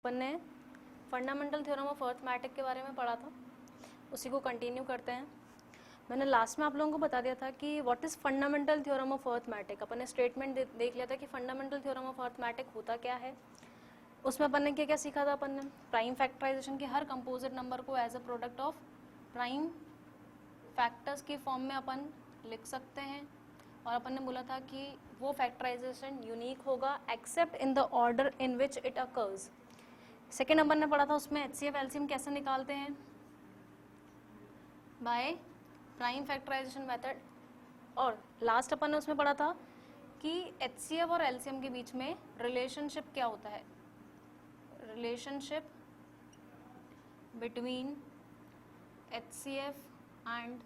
अपन ने fundamental theorem of arithmetic के बारे में पढ़ा था, उसी को कंटिन्यू करते हैं। मैंने लास्ट में आप लोगों को बता दिया था कि what is fundamental theorem of arithmetic. अपन ने स्टेटमेंट देख लिया था कि फंडामेंटल थ्योरम ऑफ अर्थमेटिक होता क्या है। उसमें अपन ने क्या क्या सीखा था। अपन ने प्राइम फैक्टराइजेशन के हर कंपोजिट नंबर को as a product of prime factors की फॉर्म में अपन लिख सकते हैं, और अपन ने बोला था कि वो फैक्टराइजेशन यूनिक होगा accept in the order in which it occurs. Second number ने पढ़ा था उसमें HCF एलसीएम कैसे निकालते हैं, बाय प्राइम फैक्टराइजेशन मेथड। और लास्ट अपन ने उसमें पढ़ा था कि HCF और एलसीएम के बीच में रिलेशनशिप क्या होता है, relationship between HCF and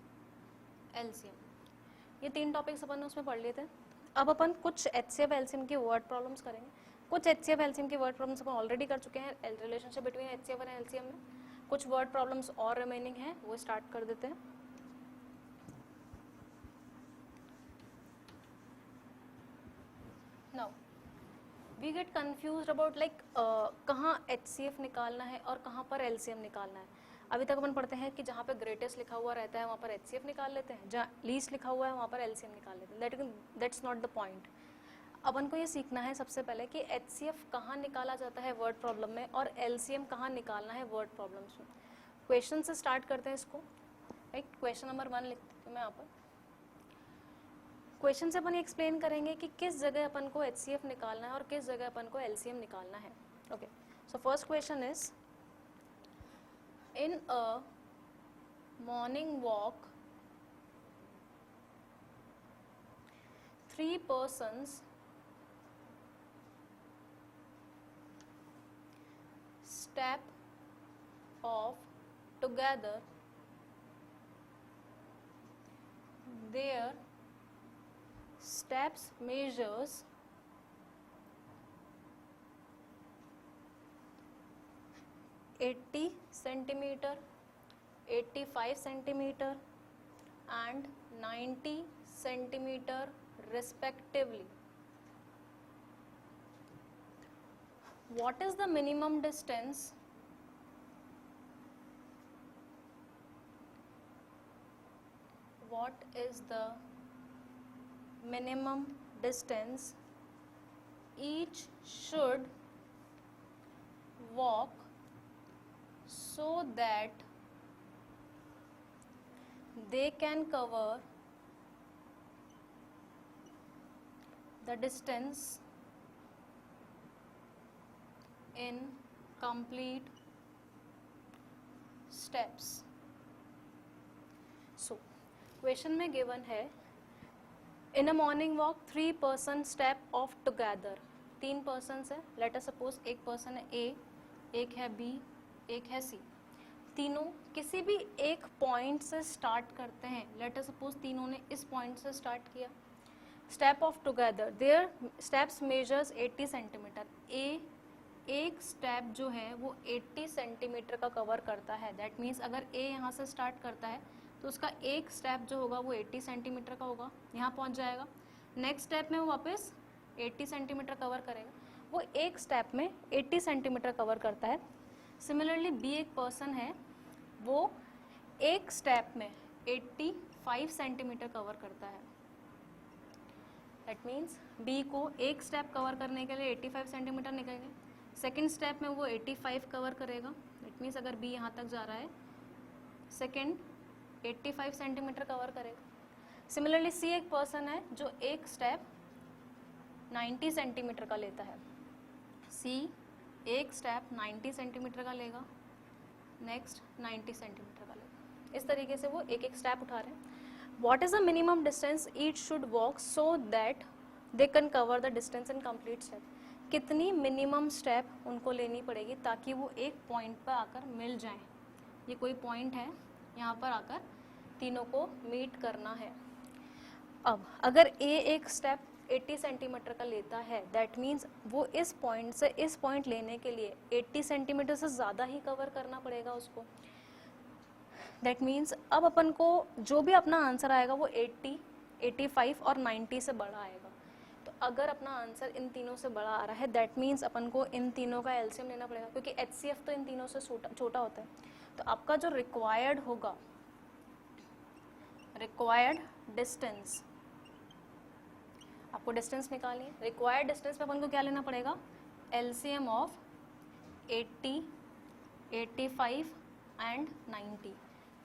LCM. ये तीन टॉपिक्स अपन ने उसमें पढ़ लिए थे। अब अपन कुछ HCF एलसीएम की वर्ड प्रॉब्लम्स करेंगे। कुछ HCF एलसीएम की वर्ड प्रॉब्लम्स अपन ऑलरेडी कर चुके हैं रिलेशनशिप बिटवीन HCF और एलसीएम में। कुछ वर्ड प्रॉब्लम्स और रिमेनिंग हैं, वो स्टार्ट कर देते हैं। Now we get confused about like कहाँ HCF निकालना है और कहाँ पर LCM निकालना है। अभी तक अपन पढ़ते हैं कि जहाँ पे ग्रेटेस्ट लिखा हुआ रहता है वहाँ पर HCF निकाल लेते हैं, जहाँ लीस्ट लिखा हुआ है वहाँ पर LCM निकाल लेते हैं। That's not the point. अपन को ये सीखना है सबसे पहले कि HCF कहाँ निकाला जाता है वर्ड प्रॉब्लम में और LCM कहाँ निकालना है वर्ड प्रॉब्लम्स में। क्वेश्चन से स्टार्ट करते हैं इसको। राइट, क्वेश्चन नंबर 1 लिखती हूँ मैं यहाँ पर। क्वेश्चन से अपन ये एक्सप्लेन करेंगे कि किस जगह अपन को HCF निकालना है और किस जगह अपन को LCM निकालना है। Okay, so first question is, in a morning walk 3 persons step off together. Their steps measures 80 centimeter, 85 centimeter and 90 centimeter respectively. What is the minimum distance each should walk so that they can cover the distance in complete steps? So question में given है, in a morning walk 3 person step off together. 3 persons है, let us suppose एक person है A, एक है B, एक है C। तीनों किसी भी एक पॉइंट से स्टार्ट करते हैं। लेट अस सपोज तीनों ने इस पॉइंट से स्टार्ट किया। Step off together, there steps measures 80 centimetre. एक स्टेप जो है वो 80 सेंटीमीटर का कवर करता है। दैट मीन्स अगर A यहाँ से स्टार्ट करता है तो उसका एक स्टेप जो होगा वो 80 सेंटीमीटर का होगा, यहाँ पहुँच जाएगा। नेक्स्ट स्टेप में वो वापस 80 सेंटीमीटर कवर करेगा। वो एक स्टेप में 80 सेंटीमीटर कवर करता है। सिमिलरली B एक पर्सन है, वो एक स्टेप में 85 सेंटीमीटर कवर करता है। दैट मीन्स B को एक स्टेप कवर करने के लिए 85 सेंटीमीटर निकलेंगे। सेकेंड स्टेप में वो 85 कवर करेगा। दैट मीन्स अगर B यहाँ तक जा रहा है, सेकेंड 85 सेंटीमीटर कवर करेगा। सिमिलरली C एक पर्सन है जो एक स्टेप 90 सेंटीमीटर का लेता है। C एक स्टेप 90 सेंटीमीटर का लेगा, नेक्स्ट 90 सेंटीमीटर का लेगा। इस तरीके से वो एक एक स्टेप उठा रहे हैं। What is the minimum distance each should walk so that they can cover the distance in complete step. कितनी मिनिमम स्टेप उनको लेनी पड़ेगी ताकि वो एक पॉइंट पर आकर मिल जाएं। ये कोई पॉइंट है, यहाँ पर आकर तीनों को मीट करना है। अब अगर A एक स्टेप 80 सेंटीमीटर का लेता है, दैट मीन्स वो इस पॉइंट से इस पॉइंट लेने के लिए 80 सेंटीमीटर से ज़्यादा ही कवर करना पड़ेगा उसको। दैट मीन्स अब अपन को जो भी अपना आंसर आएगा वो 80, 85 और 90 से बड़ा आएगा। तो अगर अपना आंसर इन तीनों से बड़ा आ रहा है दैट मीन्स अपन को इन तीनों का एलसीएम लेना पड़ेगा, क्योंकि HCF तो इन तीनों से छोटा होता है। तो आपका जो रिक्वायर्ड होगा, रिक्वायर्ड डिस्टेंस, आपको डिस्टेंस निकालिए। रिक्वायर्ड डिस्टेंस पे अपन को क्या लेना पड़ेगा, एलसीएम ऑफ 80, 85 एंड 90।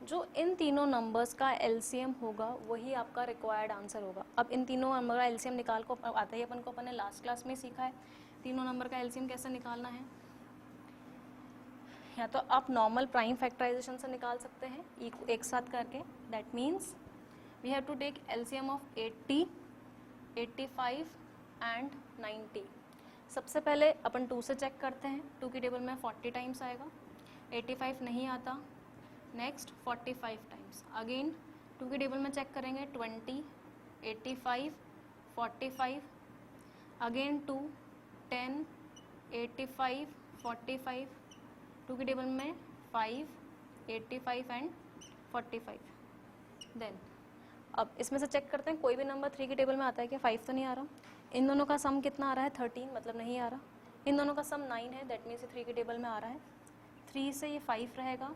जो इन तीनों नंबर्स का एलसीएम होगा वही आपका रिक्वायर्ड आंसर होगा। अब इन तीनों नंबर का एलसीएम निकाल को आता ही अपन को, अपन ने लास्ट क्लास में सीखा है तीनों नंबर का एलसीएम कैसे निकालना है। या तो आप नॉर्मल प्राइम फैक्टराइजेशन से निकाल सकते हैं एक साथ करके, that means we have to take LCM of 80, 85 and 90। सबसे पहले अपन 2 से चेक करते हैं, 2 की टेबल में 40 टाइम्स आएगा, 85 नहीं आता, नेक्स्ट 45 टाइम्स। अगेन 2 की टेबल में चेक करेंगे, 20, 85, 45, अगेन 2, 10, 85, 45, 2 की टेबल में 5, 85 एंड 45। देन अब इसमें से चेक करते हैं कोई भी नंबर 3 की टेबल में आता है क्या, 5 तो नहीं आ रहा। इन दोनों का सम कितना आ रहा है, 13, मतलब नहीं आ रहा। इन दोनों का सम 9 है, दैट मीन्स 3 की टेबल में आ रहा है। 3 से ये 5 रहेगा,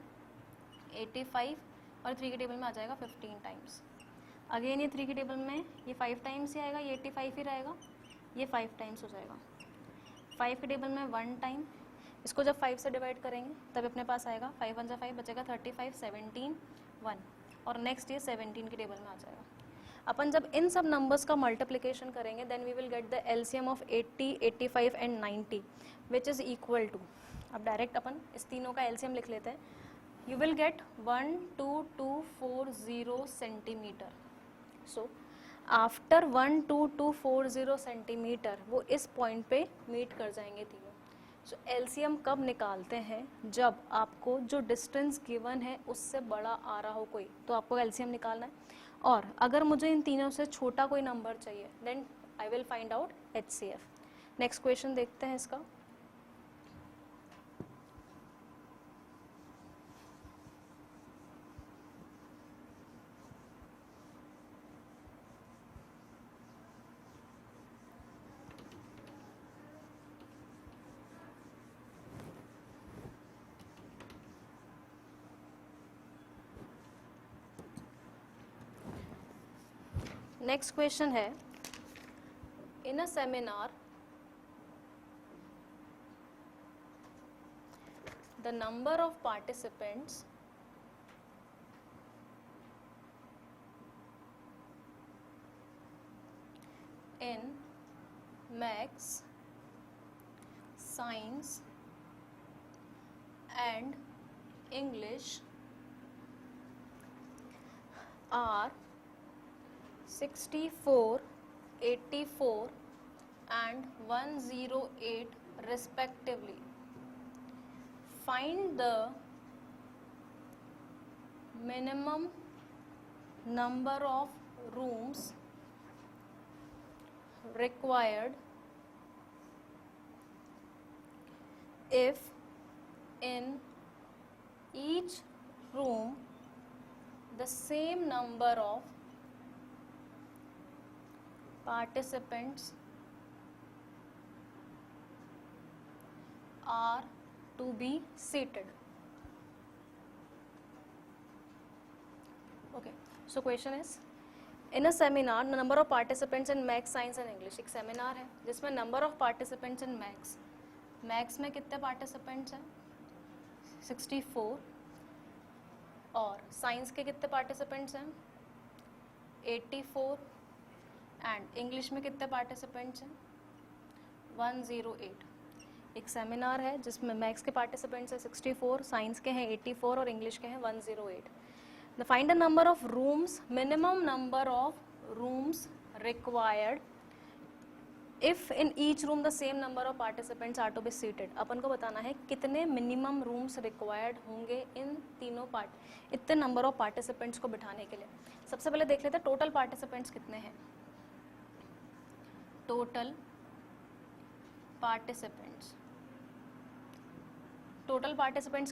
85, और 3 की टेबल में आ जाएगा 15 टाइम्स। अगेन ये 3 की टेबल में ये 5 टाइम्स ही आएगा, ये 85 ही रहेगा, ये 5 टाइम्स हो जाएगा। 5 की टेबल में 1 टाइम, इसको जब 5 से डिवाइड करेंगे तब अपने पास आएगा 5 1 5 बचेगा 35, 17, 1, और नेक्स्ट ये 17 की टेबल में आ जाएगा। अपन जब इन सब नंबर्स का मल्टीप्लिकेशन करेंगे then we will get the LCM of 80, 85 and 90 which is equal to, अब डायरेक्ट अपन इस तीनों का एलसीएम लिख लेते हैं। You will get 12240 centimetre. So after 12240 centimetre वो इस पॉइंट पे मीट कर जाएंगे तीनों। सो एलसीएम कब निकालते हैं, जब आपको जो डिस्टेंस गिवन है उससे बड़ा आ रहा हो कोई, तो आपको एलसीएम निकालना है। और अगर मुझे इन तीनों से छोटा कोई नंबर चाहिए then I will find out HCF। Next question देखते हैं इसका। नेक्स्ट क्वेश्चन है, in a seminar the number of participants in maths, science and English are 64, 84 and 108 respectively. Find the minimum number of rooms required if in each room the same number of participants are to be seated. Okay, so question is, in a seminar the number of participants in maths, science and English, एक seminar है जिसमें number of participants in maths में कितने participants हैं 64, और science के कितने participants हैं 84, एंड इंग्लिश में कितने पार्टिसिपेंट्स हैं 108। एक सेमिनार है जिसमें मैथ्स के पार्टिसिपेंट्स हैं 64, साइंस के हैं 84 और इंग्लिश के हैं 108। The find the number of rooms, minimum number of rooms required if in each room the same number of participants are to be seated. अपन को बताना है कितने मिनिमम रूम्स रिक्वायर्ड होंगे इन तीनों इतने नंबर ऑफ पार्टिसिपेंट्स को बिठाने के लिए। सबसे पहले देख लेते हैं टोटल पार्टिसिपेंट्स कितने हैं। टोटल पार्टिसिपेंट्स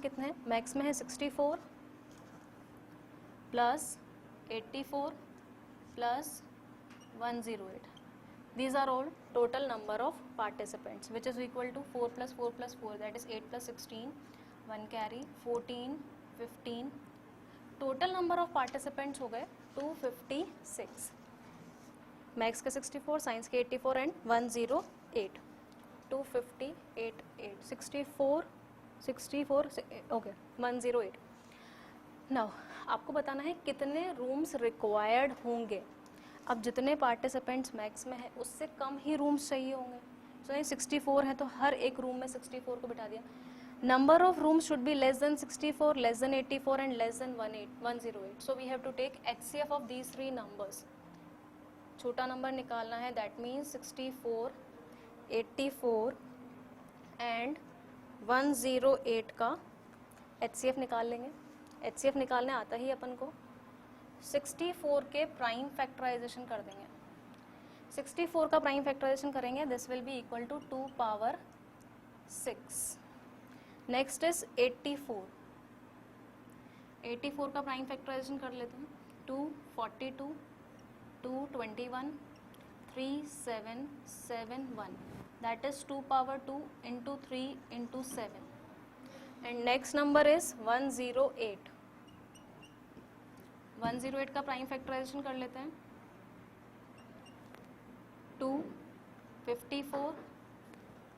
कितने हैं, मैथ्स में है 64 plus 84 plus 108, These are all total number of participants, which is equal to 4 plus 4 plus 4, that is 8 plus 16, 1 carry, 14, 15. Total number of participants हो गए 256. मैथ्स के 64, साइंस के 84 एंड 108. 258, 64, 64, ओके 108. नाउ आपको बताना है कितने रूम्स रिक्वायर्ड होंगे. अब जितने पार्टिसिपेंट्स मैक्स में है उससे कम ही रूम्स चाहिए होंगे. सो ये 64 है तो हर एक रूम में 64 को बिठा दिया. Number of rooms should be less than 64, less than 84 and less than 108. So we have to take HCF of these three numbers. छोटा नंबर निकालना है, दैट मीन्स 64, 84 एंड 108 का HCF निकाल लेंगे. HCF निकालने आता ही अपन को 64 के प्राइम फैक्टराइजेशन कर देंगे. 64 का प्राइम फैक्टराइजेशन करेंगे, this will be equal to 2 power 6. Next is 84. 84 का प्राइम फैक्टराइजेशन कर लेते हैं. 242, 221, 3771, that is 2 power 2 into 3 into 7. And next number is 108. 108 का प्राइम फैक्टराइजेशन कर लेते हैं. 254,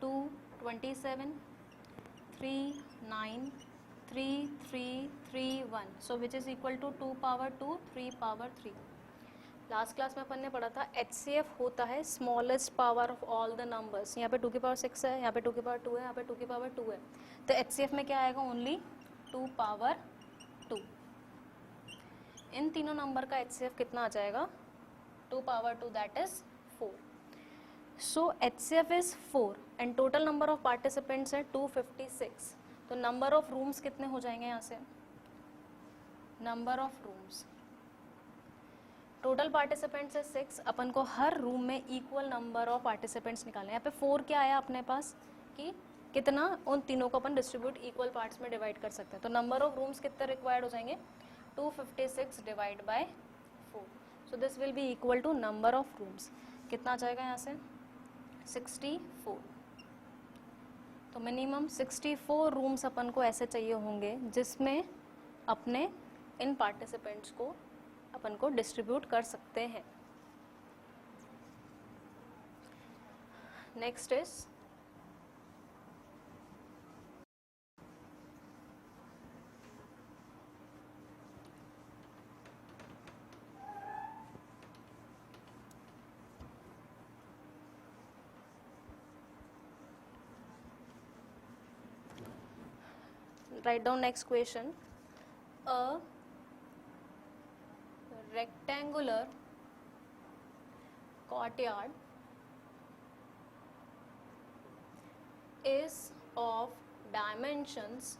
227, 39, 3331. So which is equal to 2 power 2, 3 power 3. Last class में अपन ने पढ़ा था HCF होता है smallest power of all the numbers. यहाँ पे 2 की पावर 6 है, यहाँ पे 2 की पावर 2 है, यहाँ पे 2 की पावर 2 है. तो HCF में क्या आएगा? Only 2 power 2. इन तीनों नंबर का HCF कितना आ जाएगा? 2 power 2, that is 4. So HCF is 4 and total number of participants है 256. तो नंबर ऑफ रूम्स कितने हो जाएंगे यहाँ से? Number of rooms, total participants है 6. अपन को हर रूम में इक्वल नंबर ऑफ पार्टिसिपेंट्स निकालने हैं. यहाँ पे 4 क्या आया अपने पास कि कितना उन तीनों को अपन डिस्ट्रीब्यूट इक्वल पार्ट्स में डिवाइड कर सकते हैं. तो नंबर ऑफ रूम्स कितने रिक्वायर्ड हो जाएंगे? 256 divide by 4. So this will be equal to number of rooms. कितना आ जाएगा यहाँ से? 64. तो मिनिमम 64 रूम्स अपन को ऐसे चाहिए होंगे जिसमें अपने इन पार्टिसिपेंट्स को अपन को डिस्ट्रीब्यूट कर सकते हैं. Next is write down next question. A rectangular courtyard is of dimensions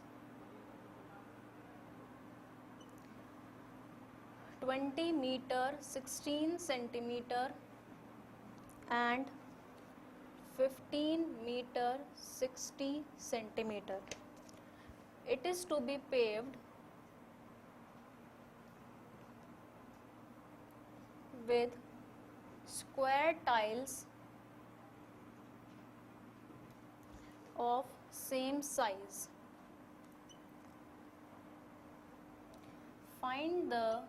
20 meter 16 centimeter and 15 meter 60 centimeter. It is to be paved with square tiles of same size. Find the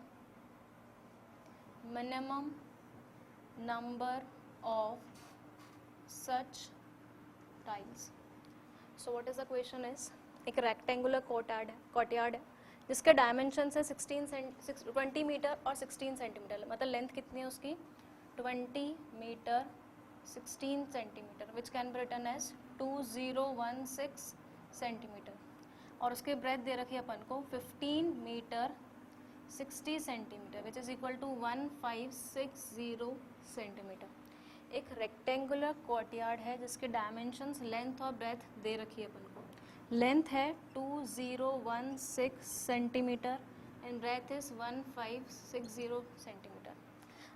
minimum number of such tiles. So what is the question is, एक rectangular courtyard है जिसके dimension है 20 metre और 16 centimetre. मतलब length कितनी है उसकी? 20 metre 16 centimetre, which can be written as 2016 centimetre. और उसकी ब्रेथ दे रखी है अपन को 15 metre 60 centimetre, which is equal to 1560 centimetre. एक रेक्टेंगुलर कोर्टयार्ड है जिसके डायमेंशंस लेंथ और ब्रेथ दे रखी है अपन को. लेंथ है 2016 centimetre and breadth is 1560 centimetre.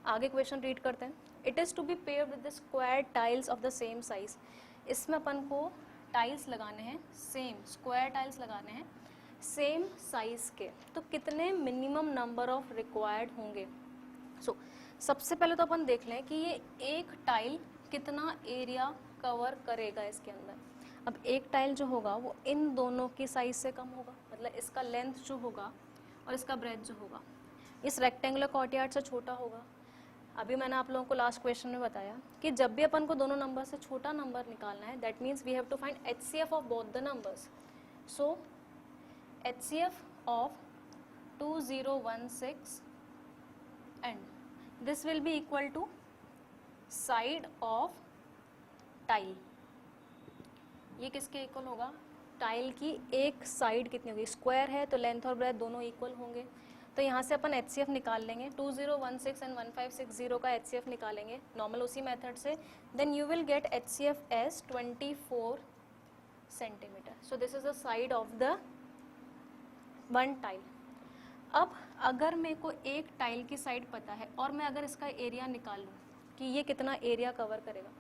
आगे क्वेश्चन रीड करते हैं. It is to be paved with the square tiles of the same size. इसमें अपन को टाइल्स लगाने हैं सेम, स्क्वायर टाइल्स लगाने हैं सेम साइज के. तो कितने मिनिमम नंबर ऑफ रिक्वायर्ड होंगे? सो सबसे पहले तो अपन देख लें कि ये एक टाइल कितना एरिया कवर करेगा इसके अंदर। अब एक टाइल जो होगा वो इन दोनों की साइज से कम होगा, मतलब इसका लेंथ जो होगा और इसका ब्रेथ जो होगा इस रेक्टेंगुलर कॉर्टयार्ड से छोटा होगा। अभी मैंने आप लोगों को लास्ट क्वेश्चन में बताया कि जब भी अपन को दोनों नंबर से छोटा नंबर निकालना है, that means we have to find HCF of both the numbers. So HCF of 2016 and this will be equal to side of tile। ये किसके इक्वल होगा? टाइल की एक साइड कितनी होगी? स्क्वायर है तो लेंथ और ब्रेथ दोनों इक्वल होंगे, तो यहाँ से अपन HCF निकाल लेंगे। 2016 एंड 1560 का HCF निकालेंगे नॉर्मल उसी मेथड से, then you will get HCF as 24 centimetre. So this is the side of the one tile. अब अगर मेरे को एक टाइल की साइड पता है और मैं अगर इसका एरिया निकाल लूँ कि ये कितना एरिया कवर करेगा,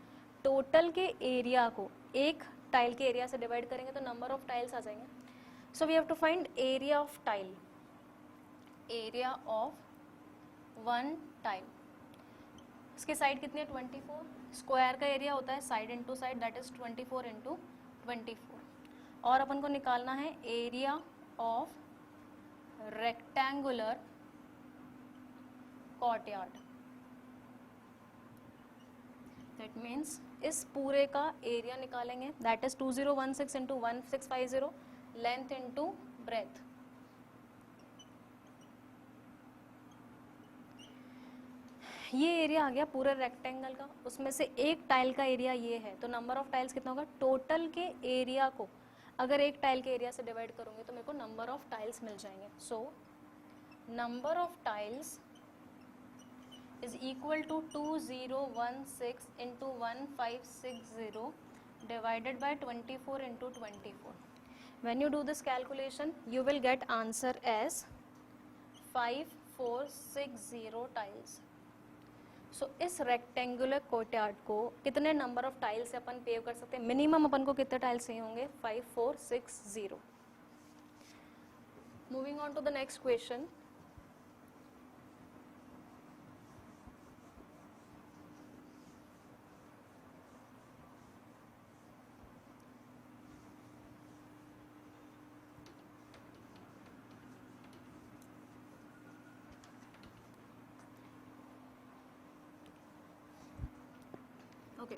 टोटल के एरिया को एक टाइल के एरिया से डिवाइड करेंगे तो नंबर ऑफ टाइल्स आ जाएंगे। So we have to find area of tile, area of one tile. इसकी साइड कितनी है? 24। स्क्वायर का एरिया होता है side into side, that is 24 into 24। और अपन को निकालना है area of rectangular courtyard, that means इस पूरे का एरिया निकालेंगे, that is 2016 into 1650 length into breadth. ये एरिया आ गया पूरे रेक्टेंगल का, उसमें से एक टाइल का एरिया ये है, तो नंबर ऑफ टाइल्स कितना होगा? टोटल के एरिया को अगर एक टाइल के एरिया से डिवाइड करूंगी तो मेरे को नंबर ऑफ टाइल्स मिल जाएंगे। So number of tiles is equal to 2016 into 1560 divided by 24 into 24. When you do this calculation, you will get answer as 5460 tiles. So इस रेक्टेंगुलर कोर्टयार्ड को कितने नंबर ऑफ टाइल्स से अपन pave कर सकते हैं? Minimum अपन को कितने टाइल्स चाहिए होंगे? 5460. Moving on to the next question. Okay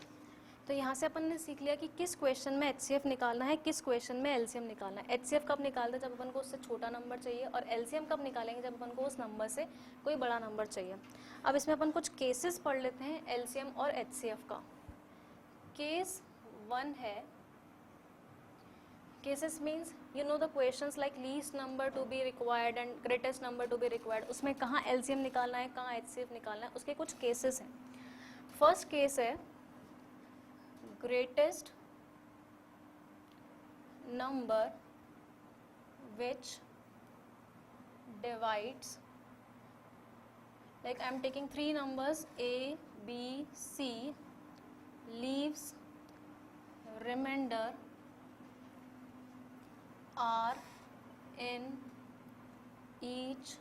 तो यहाँ से अपन ने सीख लिया कि किस क्वेश्चन में HCF निकालना है, किस क्वेश्चन में LCM निकालना है। HCF कब निकालते हैं? जब अपन को उससे छोटा नंबर चाहिए, और LCM कब निकालेंगे? जब अपन को उस नंबर से कोई बड़ा नंबर चाहिए। अब इसमें अपन कुछ केसेस पढ़ लेते हैं LCM और HCF का। केस 1 है, cases means you know the questions like least number to be required and greatest number to be required, उसमें कहाँ LCM निकालना है, कहाँ HCF निकालना है, उसके कुछ केसेस हैं। फर्स्ट केस है greatest number which divides, like I am taking 3 numbers A, B, C, leaves remainder are in each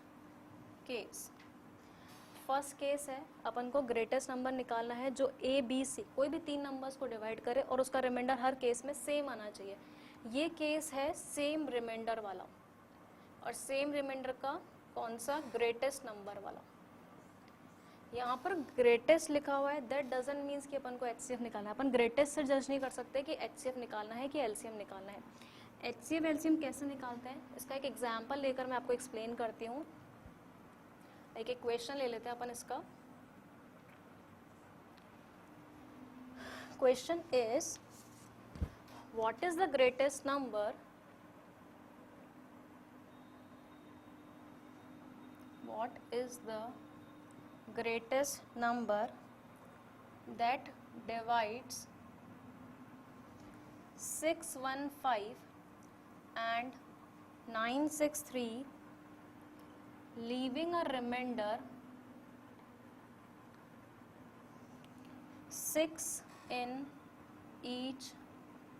case. First case है, अपन को ग्रेटेस्ट नंबर निकालना है जो A, B, C कोई भी 3 नंबर्स को डिवाइड करे और उसका रिमाइंडर हर केस में सेम आना चाहिए। ये केस है सेम रिमाइंडर वाला, और सेम रिमाइंडर का कौन सा? ग्रेटेस्ट नंबर वाला। यहाँ पर ग्रेटेस्ट लिखा हुआ है, दैट डजंट मीन्स कि अपन को HCF निकालना है। अपन ग्रेटेस्ट से जज नहीं कर सकते कि HCF निकालना है कि LCM निकालना है। HCF LCM कैसे निकालते हैं, इसका एक एग्जाम्पल लेकर मैं आपको एक्सप्लेन करती हूँ। एक क्वेश्चन ले लेते हैं अपन इसका। Question is what is the greatest number that divides 615 and 963 leaving a remainder 6 in each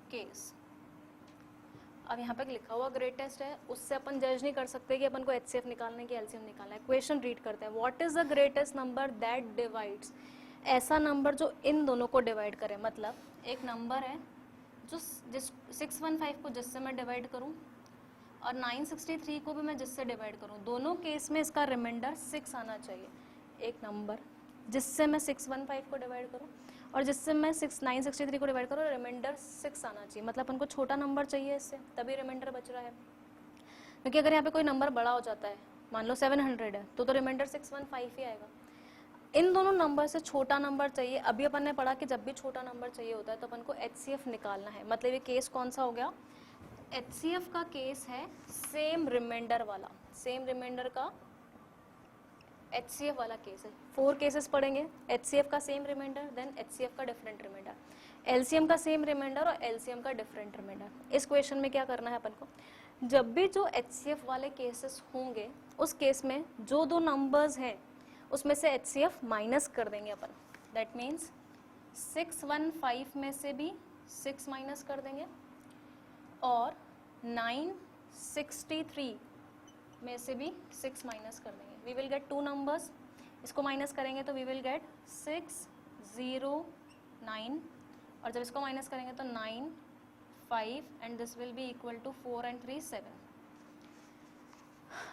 case। अब यहाँ पे लिखा हुआ ग्रेटेस्ट है, उससे अपन जज नहीं कर सकते कि अपन को HCF निकालना है कि LCM निकालना है। क्वेश्चन रीड करते हैं, what is the greatest number that divides, ऐसा नंबर जो इन दोनों को डिवाइड करे। मतलब एक नंबर है जो 615 को जिससे मैं डिवाइड करूँ और 963 को भी मैं जिससे डिवाइड करूँ, दोनों केस में इसका रिमाइंडर 6 आना चाहिए। एक नंबर जिससे मैं 615 को डिवाइड करूँ और जिससे मैं 963 को डिवाइड करूँ, रिमाइंडर 6 आना चाहिए। मतलब अपन को छोटा नंबर चाहिए इससे, तभी रिमाइंडर बच रहा है। क्योंकि अगर यहाँ पे कोई नंबर बड़ा हो जाता है, मान लो 700 है, तो रिमाइंडर 615 ही आएगा। इन दोनों नंबर से छोटा नंबर चाहिए। अभी अपन ने पढ़ा कि जब भी छोटा नंबर चाहिए होता है तो अपन को HCF निकालना है। मतलब ये केस कौन सा हो गया, HCF का केस है सेम रिमाइंडर वाला, सेम रिमाइंडर का HCF वाला केस है। 4 केसेस पढ़ेंगे, HCF का सेम रिमाइंडर, देन HCF का डिफरेंट रिमाइंडर, LCM का सेम रिमाइंडर और LCM का डिफरेंट रिमाइंडर। इस क्वेश्चन में क्या करना है अपन को, जब भी जो HCF वाले केसेस होंगे उस केस में जो दो नंबर्स हैं उसमें से HCF माइनस कर देंगे अपन। दैट मीन्स 615 में से भी 6 माइनस कर देंगे और 963 में से भी 6 माइनस कर देंगे। वी विल गेट 2 नंबर्स, इसको माइनस करेंगे तो वी विल गेट 609 और जब इसको माइनस करेंगे तो 9 5 and this will be equal to 4 and 3 7।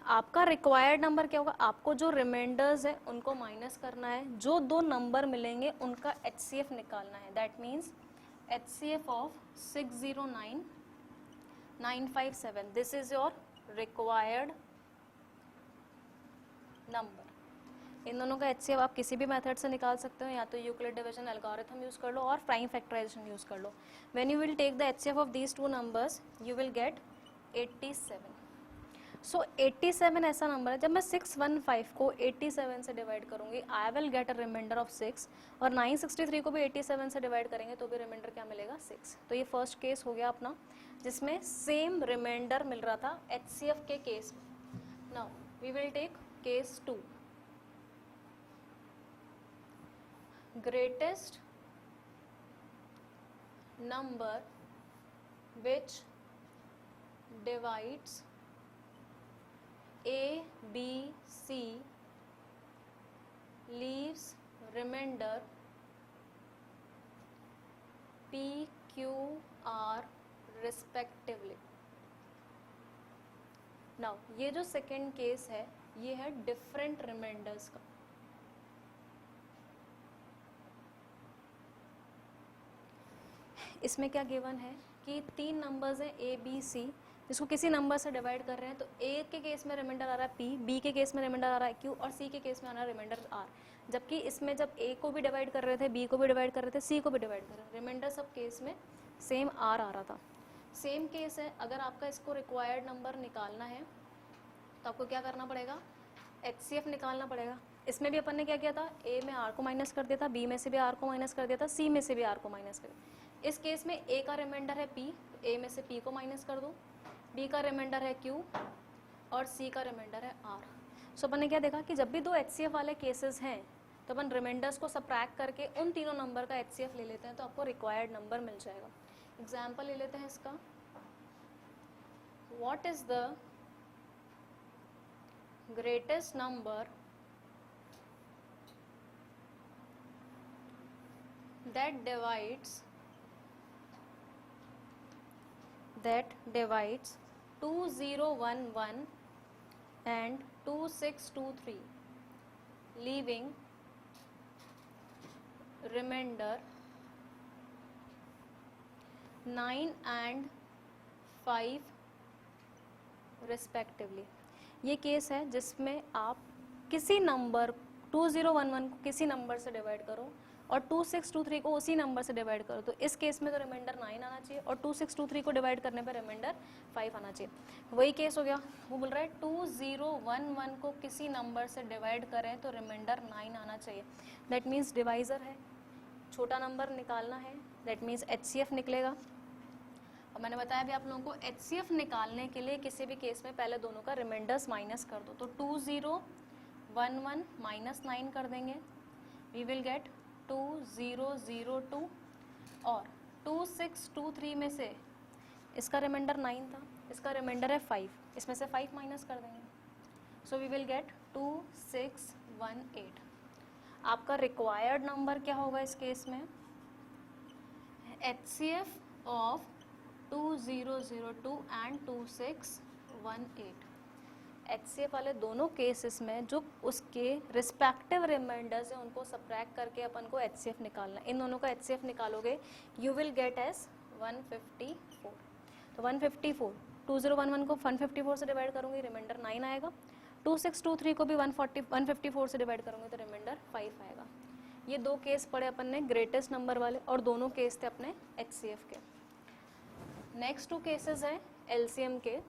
आपका रिक्वायर्ड नंबर क्या होगा, आपको जो रिमाइंडर्स है उनको माइनस करना है, जो दो नंबर मिलेंगे उनका HCF निकालना है। That means HCF of 609957, this is your required number. इन दोनों का HCF आप किसी भी मेथड से निकाल सकते हो, या तो यूक्लिड डिवीजन एल्गोरिथम यूज कर लो और प्राइम फैक्टराइजेशन यूज कर लो। When you will take the HCF of these two numbers you will get 87। So 87 ऐसा नंबर है, जब मैं 615 को 87 से डिवाइड करूंगी I will get a remainder of 6 और 963 को भी 87 से डिवाइड करेंगे तो भी रिमाइंडर क्या मिलेगा 6। तो ये फर्स्ट केस हो गया अपना जिसमें सेम रिमाइंडर मिल रहा था HCF के केस में। Now we will take case 2, greatest number which divides A, B, C, leaves remainder P, Q, R respectively। Now ये जो सेकेंड केस है ये है डिफरेंट रिमाइंडर्स का। इसमें क्या गिवन है कि 3 नंबर्स हैं A, B, C, जिसको किसी नंबर से डिवाइड कर रहे हैं। तो A के केस में रिमाइंडर आ रहा है P, B के केस में रिमाइंडर आ रहा है Q और C के केस में आ रहा है रिमाइंडर R। जबकि इसमें जब A को भी डिवाइड कर रहे थे, B को भी डिवाइड कर रहे थे, C को भी डिवाइड कर रहे थे, रिमाइंडर सब केस में सेम R आ रहा था। सेम केस है, अगर आपका इसको रिक्वायर्ड नंबर निकालना है तो आपको क्या करना पड़ेगा, HCF निकालना पड़ेगा। इसमें भी अपन ने क्या किया था, A में R को माइनस कर दिया था, B में से भी R को माइनस कर दिया था, C में से भी R को माइनस कर दिया। इस केस में A का रिमाइंडर है P, A में से P को माइनस कर दो, B का रिमाइंडर है Q और C का रिमाइंडर है R। सो अपन ने क्या देखा कि जब भी दो HCF वाले केसेस हैं तो अपन रिमाइंडर्स को सबट्रैक्ट करके उन तीनों नंबर का HCF ले लेते हैं तो आपको रिक्वायर्ड नंबर मिल जाएगा। एग्जाम्पल ले लेते हैं इसका, what is the greatest number that divides 2011 and 2623, leaving remainder 9 and 5 respectively। ये केस है जिसमें आप किसी नंबर 2011 को किसी नंबर से डिवाइड करो और 2623 को उसी नंबर से डिवाइड करो, तो इस केस में तो रिमाइंडर 9 आना चाहिए और 2623 को डिवाइड करने पर रिमाइंडर 5 आना चाहिए। वही केस हो गया, वो बोल रहा है 2011 को किसी नंबर से डिवाइड करें तो रिमाइंडर 9 आना चाहिए। दैट मीन्स डिवाइज़र है, छोटा नंबर निकालना है, दैट मीन्स HCF निकलेगा। और मैंने बताया भी आप लोगों को HCF निकालने के लिए किसी भी केस में पहले दोनों का रिमाइंडर्स माइनस कर दो। तो 2011 माइनस 9 कर देंगे, वी विल गेट 2002 और 2623 में से इसका रिमाइंडर 9 था, इसका रिमाइंडर है 5, इसमें से 5 माइनस कर देंगे, सो वी विल गेट 2618। आपका रिक्वायर्ड नंबर क्या होगा इस केस में? HCF of 2002 and 2618। HCF वाले दोनों केसेस में जो उसके रिस्पेक्टिव रिमाइंडर्स हैं उनको सब्ट्रैक्ट करके अपन को HCF निकालना है। इन दोनों का HCF निकालोगे यू विल गेट एज 154। तो 154, 2011 को 154 से डिवाइड करूँगी, रिमाइंडर 9 आएगा। 2623 को भी 154 से डिवाइड करूँगी तो रिमाइंडर 5 आएगा। ये दो केस पढ़े अपन ने ग्रेटेस्ट नंबर वाले, और दोनों केस थे अपने HCF के। नेक्स्ट 2 केसेस हैं LCM के।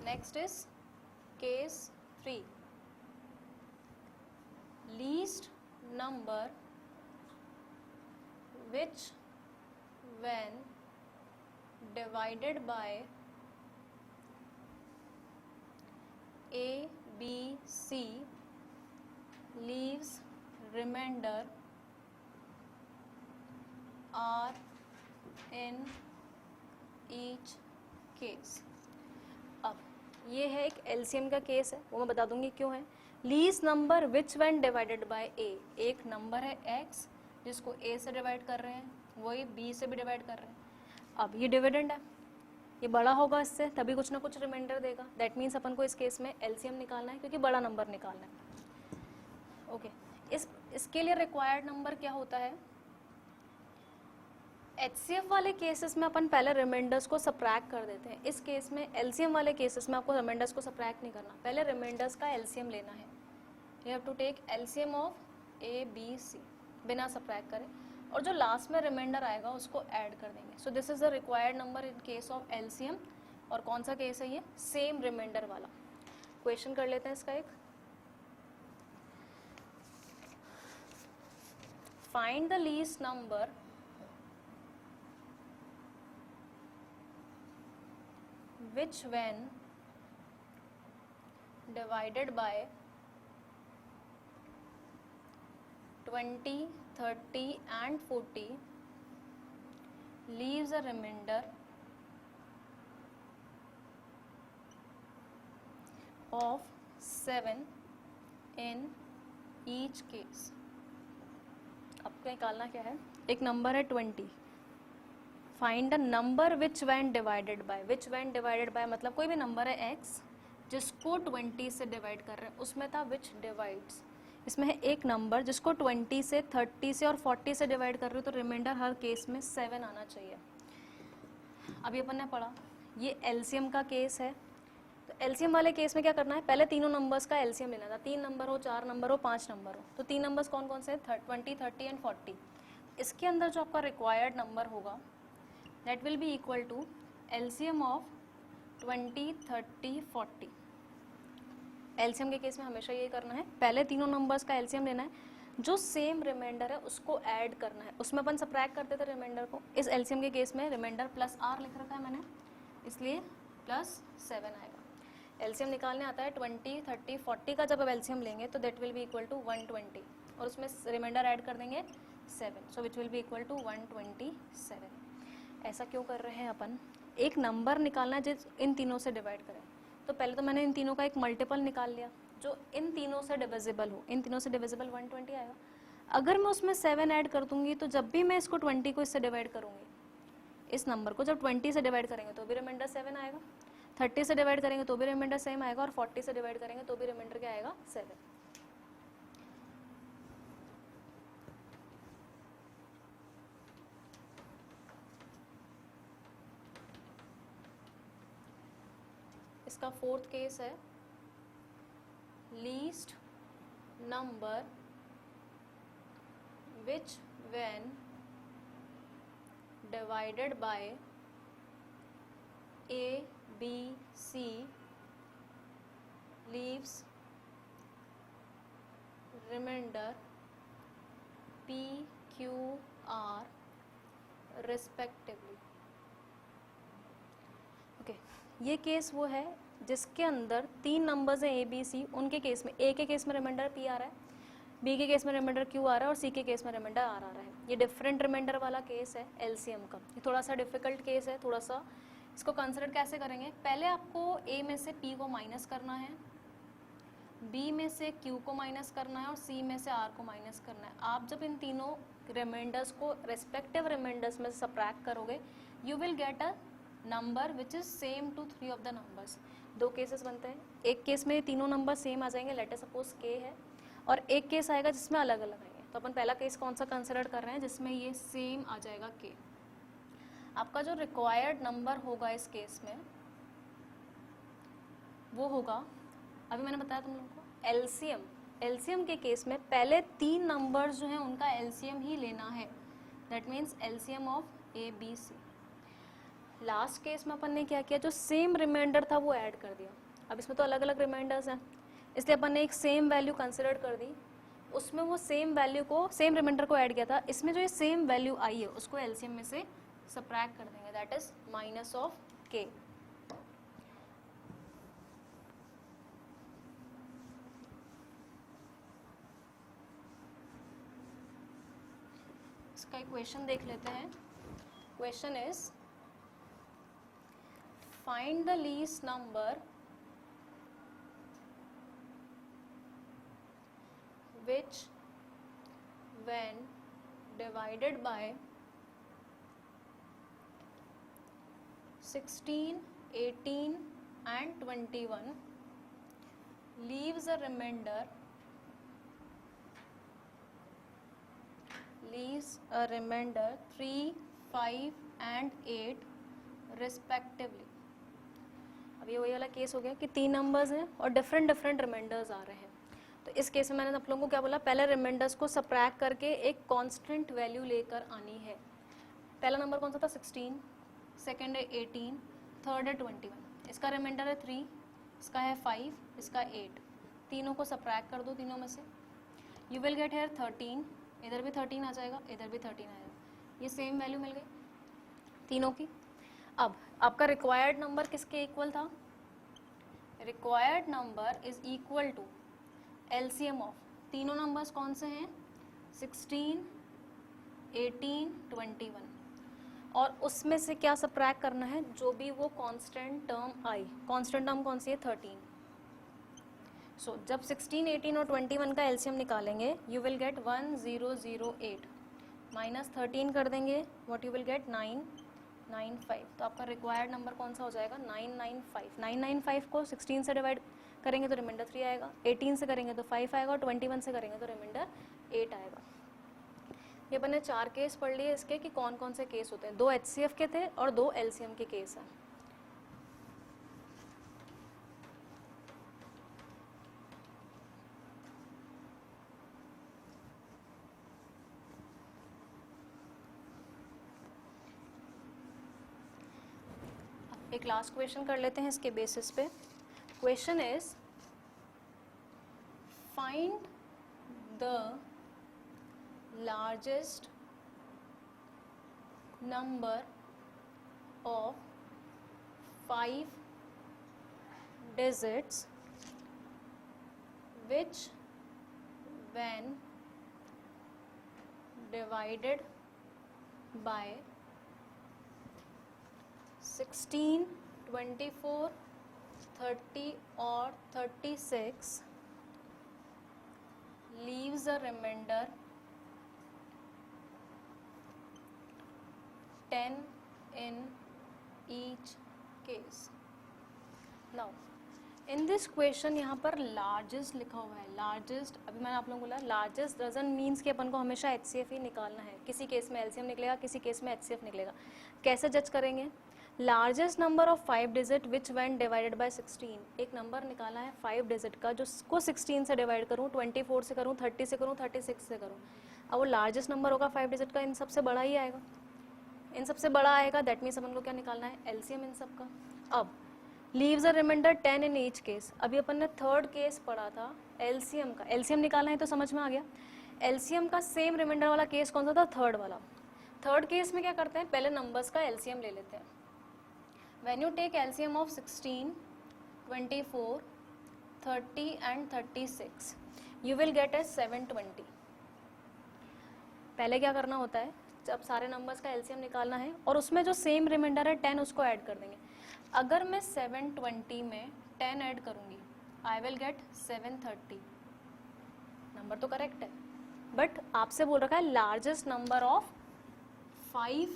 Next is case 3. Least number which when divided by A, B, C leaves remainder R in each case. अब ये है एक LCM का केस है, वो मैं बता दूंगी क्यों है। Least number which when divided by A, एक नंबर है X जिसको A से डिवाइड कर रहे हैं, वही B से भी डिवाइड कर रहे हैं। अब ये डिविडेंड है, ये बड़ा होगा इससे, तभी कुछ ना कुछ रिमाइंडर देगा। दैट मीन्स अपन को इस केस में LCM निकालना है क्योंकि बड़ा नंबर निकालना है। ओके, इसके लिए रिक्वायर्ड नंबर क्या होता है? HCF वाले केसेस में अपन पहले रिमाइंडर्स को सब्ट्रैक्ट कर देते हैं। इस केस में LCM वाले केसेस में आपको रिमाइंडर्स को सब्ट्रैक्ट नहीं करना, पहले रिमाइंडर्स का LCM लेना है। You have to take LCM of A, B, C बिना सब्ट्रैक्ट करें, और जो लास्ट में रिमाइंडर आएगा उसको ऐड कर देंगे। सो this is the required number in case of LCM। और कौन सा केस है ये? सेम रिमाइंडर वाला। क्वेश्चन कर लेते हैं इसका एक। Find the least number which when divided by 20, 30 and 40 leaves a remainder of 7 in each case. अब निकालना क्या है? एक नंबर है 20, find the number which when divided by. Which when divided by मतलब कोई भी नंबर है x जिसको 20 से डिवाइड कर रहे हैं, उसमें था विच डिवाइड्स। इसमें है एक नंबर जिसको 20 से, 30 से और 40 से डिवाइड कर रहे हो, तो रिमाइंडर हर केस में 7 आना चाहिए। अभी अपन ने पढ़ा ये LCM का केस है, तो LCM वाले केस में क्या करना है? पहले तीनों नंबर्स का LCM लेना था। 3 नंबर हो, 4 नंबर हो, 5 नंबर हो, तो 3 नंबर्स कौन कौन से? 20, 30 एंड 40। इसके अंदर जो आपका रिक्वायर्ड नंबर होगा that will be equal to LCM of 20, 30, 40। LCM के केस में हमेशा ये करना है, पहले तीनों नंबर्स का LCM लेना है, जो सेम रिमाइंडर है उसको ऐड करना है। उसमें अपन सब्ट्रैक्ट करते थे रिमाइंडर को, इस LCM के केस में रिमाइंडर प्लस R लिख रखा है मैंने, इसलिए +7 आएगा। LCM निकालने आता है 20, 30, 40 का। जब अब LCM लेंगे तो that will be equal to 120, और उसमें रिमाइंडर ऐड कर देंगे 7, so which will be equal to 127। ऐसा क्यों कर रहे हैं अपन? एक नंबर निकालना है जिस इन तीनों से डिवाइड करें, तो पहले तो मैंने इन तीनों का एक मल्टीपल निकाल लिया जो इन तीनों से डिविजिबल हो। इन तीनों से डिविजिबल 120 आएगा। अगर मैं उसमें 7 ऐड कर दूंगी तो जब भी मैं इसको 20 को इससे डिवाइड करूंगी, इस नंबर को जब 20 से डिवाइड करेंगे तो भी रिमाइंडर 7 आएगा, 30 से डिवाइड करेंगे तो भी रिमाइंडर सेम आएगा, और 40 से डिवाइड करेंगे तो भी रिमाइंडर क्या आएगा? 7। इसका 4th केस है least number which when divided by A, B, C leaves remainder P, Q, R respectively। Okay, ये केस वो है जिसके अंदर 3 नंबर्स हैं ए बी सी, उनके केस में ए के केस में रिमाइंडर पी आ रहा है, बी के केस में रिमाइंडर क्यू आ रहा है और सी के केस में रिमाइंडर आर आ रहा है। ये डिफरेंट रिमाइंडर वाला केस है एलसीएम का। ये थोड़ा सा डिफिकल्ट केस है, थोड़ा सा इसको कंसिडर कैसे करेंगे, पहले आपको ए में से पी को माइनस करना है, बी में से क्यू को माइनस करना है और सी में से आर को माइनस करना है। आप जब इन तीनों रिमाइंडर्स को रेस्पेक्टिव रिमाइंडर्स में सबट्रैक्ट करोगे, you will get a number which is same to 3 of the numbers. 2 cases बनते हैं, एक केस में तीनों नंबर सेम आ जाएंगे, लेट अस सपोज के है, और एक केस आएगा जिसमें अलग अलग आएंगे। तो अपन पहला केस कौन सा कंसिडर कर रहे हैं, जिसमें ये सेम आ जाएगा के। आपका जो रिक्वायर्ड नंबर होगा इस केस में वो होगा, अभी मैंने बताया तुम लोगों को एलसीएम। एलसीएम के केस में पहले 3 नंबर्स जो हैं उनका एलसीएम ही लेना है, that means LCM of A B C. Last case में अपन ने क्या किया, जो सेम रिमाइंडर था वो ऐड कर दिया। अब इसमें तो अलग अलग रिमाइंडर्स हैं, इसलिए अपन ने एक सेम वैल्यू कंसिडर कर दी, उसमें वो सेम वैल्यू को, सेम रिमाइंडर को ऐड किया था। इसमें जो ये सेम वैल्यू आई है उसको एलसीएम में से सबट्रैक्ट कर देंगे, दैट इज माइनस ऑफ के। इसका एक क्वेश्चन देख लेते हैं। Question is find the least number which when divided by 16, 18 and 21 leaves a remainder 3, 5 and 8 respectively। अब ये वही वाला केस हो गया कि 3 नंबर्स हैं और डिफरेंट रिमाइंडर्स आ रहे हैं। तो इस केस में मैंने आप लोगों को क्या बोला, पहले रिमाइंडर्स को सबट्रैक्ट करके एक कांस्टेंट वैल्यू लेकर आनी है। पहला नंबर कौन सा था, 16, सेकंड है 18, थर्ड है 21, इसका रिमाइंडर है 3, इसका है 5, इसका 8। तीनों को सबट्रैक्ट कर दो तीनों में से, यू विल गेट हेयर 13, इधर भी 13 आ जाएगा, इधर भी 13 आएगा, ये सेम वैल्यू मिल गई तीनों की। अब आपका रिक्वायर्ड नंबर किसके इक्वल था, required number is equal to LCM of तीनों नंबर्स कौन से हैं, 16, 18, 21, और उसमें से क्या सबट्रैक्ट करना है, जो भी वो कांस्टेंट टर्म आई। कांस्टेंट टर्म कौन सी है, 13। सो जब 16, 18 और 21 का एलसीएम निकालेंगे, यू विल गेट 1008 माइनस 13 कर देंगे, व्हाट यू विल गेट 995। तो आपका रिक्वायर्ड नंबर कौन सा हो जाएगा, 995। 995 को 16 से डिवाइड करेंगे तो रिमाइंडर 3 आएगा, 18 से करेंगे तो 5 आएगा और 21 से करेंगे तो रिमाइंडर 8 आएगा। ये मैंने 4 केस पढ़ लिए इसके कि कौन कौन से केस होते हैं। 2 एचसीएफ के थे और 2 एलसीएम के केस हैं। एक लास्ट क्वेश्चन कर लेते हैं इसके बेसिस पे। Question is find the largest number of 5 digits which when divided by 16, 24, 30 or 36 leaves a remainder 10 in each case. Now in this question यहाँ पर लार्जेस्ट लिखा हुआ है। लार्जेस्ट, अभी मैंने आप लोगों को बोला लार्जेस्ट डजंट मीन्स कि अपन को हमेशा एचसीएफ ही निकालना है। किसी केस में एलसीएम निकलेगा, किसी केस में एचसीएफ निकलेगा। कैसे जज करेंगे, largest number of 5 digit which when divided by 16। एक नंबर निकाला है 5 डिजिट का, जो को 16 से डिवाइड करूँ, 24 से करूँ, 30 से करूँ, 36 से करूँ, अब वो लार्जेस्ट नंबर होगा 5 डिजिट का, इन सबसे बड़ा ही आएगा। इन सबसे बड़ा आएगा, दैट मीन्स अपन को क्या निकालना है, एलसीएम इन सब का। अब leaves a remainder 10 in each case. अभी अपन ने थर्ड केस पढ़ा था एलसीएम का, एलसीएम निकालना है तो समझ में आ गया। एलसीएम का सेम रिमाइंडर वाला केस कौन सा था, थर्ड वाला। थर्ड केस में क्या करते हैं, पहले नंबर्स का एलसीएम ले लेते हैं। When you take LCM of 16, 24, 30 and 36, you will get as 720. पहले क्या करना होता है, जब सारे नंबर्स का LCM निकालना है और उसमें जो सेम रिमाइंडर है 10 उसको ऐड कर देंगे. अगर मैं 720 में 10 ऐड करूँगी, आई विल गेट 730. नंबर तो करेक्ट है, बट आपसे बोल रखा है लार्जेस्ट नंबर ऑफ 5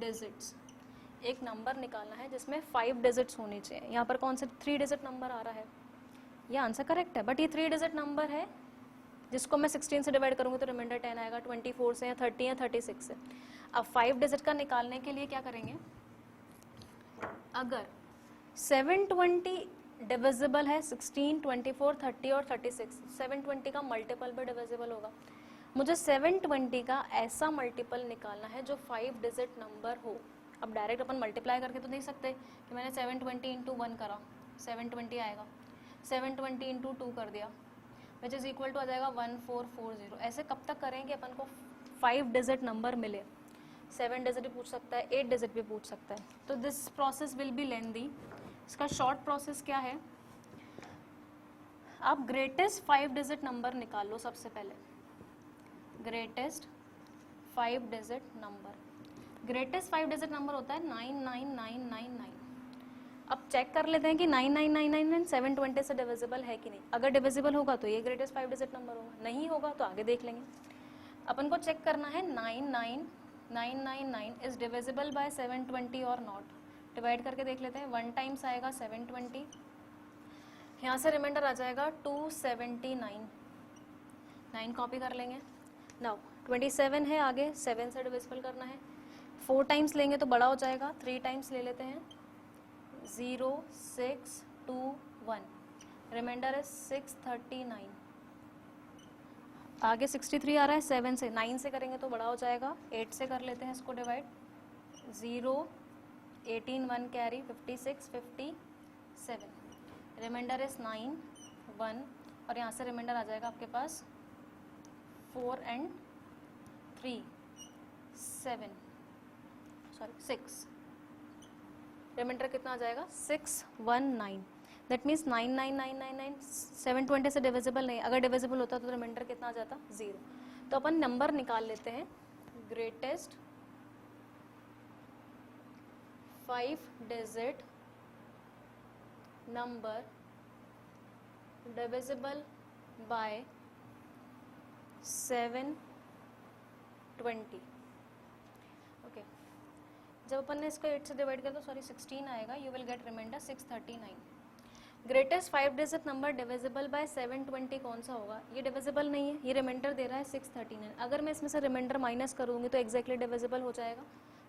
डिजिट्स. एक नंबर निकालना है जिसमें 5 डिजिट्स होने चाहिए. यहाँ पर कौन से 3 डिजिट नंबर आ रहा है, ये आंसर करेक्ट है, बट ये 3 डिजिट नंबर है जिसको मैं 16 से डिवाइड करूँगी तो रिमाइंडर 10 आएगा, 24 से या 30 या 36 से. अब 5 डिजिट का निकालने के लिए क्या करेंगे, अगर 720 डिविजिबल है 16, 24, 30 और 36, 720 का मल्टीपल भी डिविजिबल होगा. मुझे 720 का ऐसा मल्टीपल निकालना है जो 5 डिजिट नंबर हो. अब डायरेक्ट अपन मल्टीप्लाई करके तो देख सकते हैं कि मैंने 720 इंटू 1 करा 720 आएगा, 720 इंटू 2 कर दिया विच इज़ इक्वल टू आ जाएगा 1440. ऐसे कब तक करें कि अपन को 5 डिजिट नंबर मिले. 7 डिजिट भी पूछ सकता है, 8 डिजिट भी पूछ सकता है. तो दिस प्रोसेस विल बी लेंदी. इसका शॉर्ट प्रोसेस क्या है, आप ग्रेटेस्ट 5 डिजिट नंबर निकाल लो. सबसे पहले greatest 5 digit number, greatest 5 digit number होता है 99999. अब चेक कर लेते हैं कि 99999 720 से डिविजिबल है कि नहीं. अगर डिविजिबल होगा तो ये ग्रेटेस्ट 5 डिजिट नंबर होगा, नहीं होगा तो आगे देख लेंगे. अपन को चेक करना है 99999 इज डिविजिबल बाय 720 और नॉट. डिवाइड करके देख लेते हैं. 1 टाइम्स आएगा 720, यहाँ से रिमाइंडर आ जाएगा 279. 9 कॉपी कर लेंगे. नाउ 27 है, आगे 7 से डिविजिबल करना है. 4 टाइम्स लेंगे तो बड़ा हो जाएगा, 3 टाइम्स ले लेते हैं. 0 6 2 1, रिमाइंडर है 639. आगे 63 आ रहा है 7 से, 9 से करेंगे तो बड़ा हो जाएगा. 8 से कर लेते हैं इसको डिवाइड. 0 18 1 कैरी 56 57, रिमाइंडर इज 9 1 और यहाँ से रिमाइंडर आ जाएगा आपके पास 4 and 3 7 6. रिमाइंडर कितना आ जाएगा 619. दैट मीन्स 99999 720 से डिविजिबल नहीं. अगर डिविजिबल होता तो रिमाइंडर कितना आ जाता 0. तो अपन नंबर निकाल लेते हैं. Greatest 5 digit number divisible by 720. Okay, जब अपन ने इसको 8 से डिवाइड किया तो 16 आएगा. You will get remainder 639. Greatest 5 digit number divisible by 720 कौन सा होगा, ये डिविजिबल नहीं है, ये रिमाइंडर दे रहा है 639. अगर मैं इसमें से रिमाइंडर माइनस करूँगी तो एग्जैक्टली डिविजिबल हो जाएगा.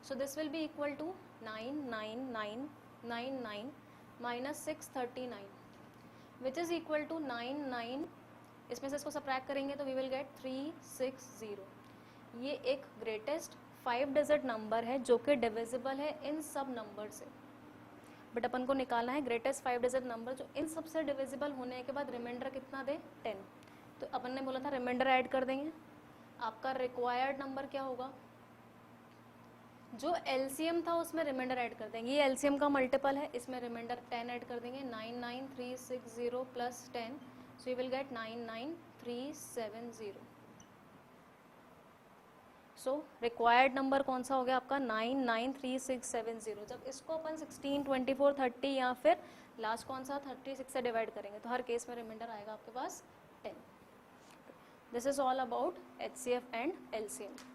So this will be equal to 99999 minus 639 which is equal to 99. इसमें से इसको सब्ट्रैक्ट करेंगे तो वी विल गेट 360. ये एक ग्रेटेस्ट 5 डिजिट नंबर है जो कि डिविजिबल है इन सब नंबर से. बट अपन को निकालना है ग्रेटेस्ट 5 डिजिट नंबर जो इन सब से डिविजिबल होने के बाद रिमाइंडर कितना दे 10. तो अपन ने बोला था रिमाइंडर ऐड कर देंगे. आपका रिक्वायर्ड नंबर क्या होगा, जो एलसीएम था उसमें रिमाइंडर ऐड कर देंगे. ये एलसीएम का मल्टीपल है, इसमें रिमाइंडर 10 ऐड कर देंगे. 99360 plus 10, so you will get 99370. So required number कौन सा हो गया आपका 993670. जब इसको अपन 16, 24, 30 या फिर लास्ट कौन सा 36 से डिवाइड करेंगे तो हर केस में रिमाइंडर आएगा आपके पास 10. This is all about HCF and LCM.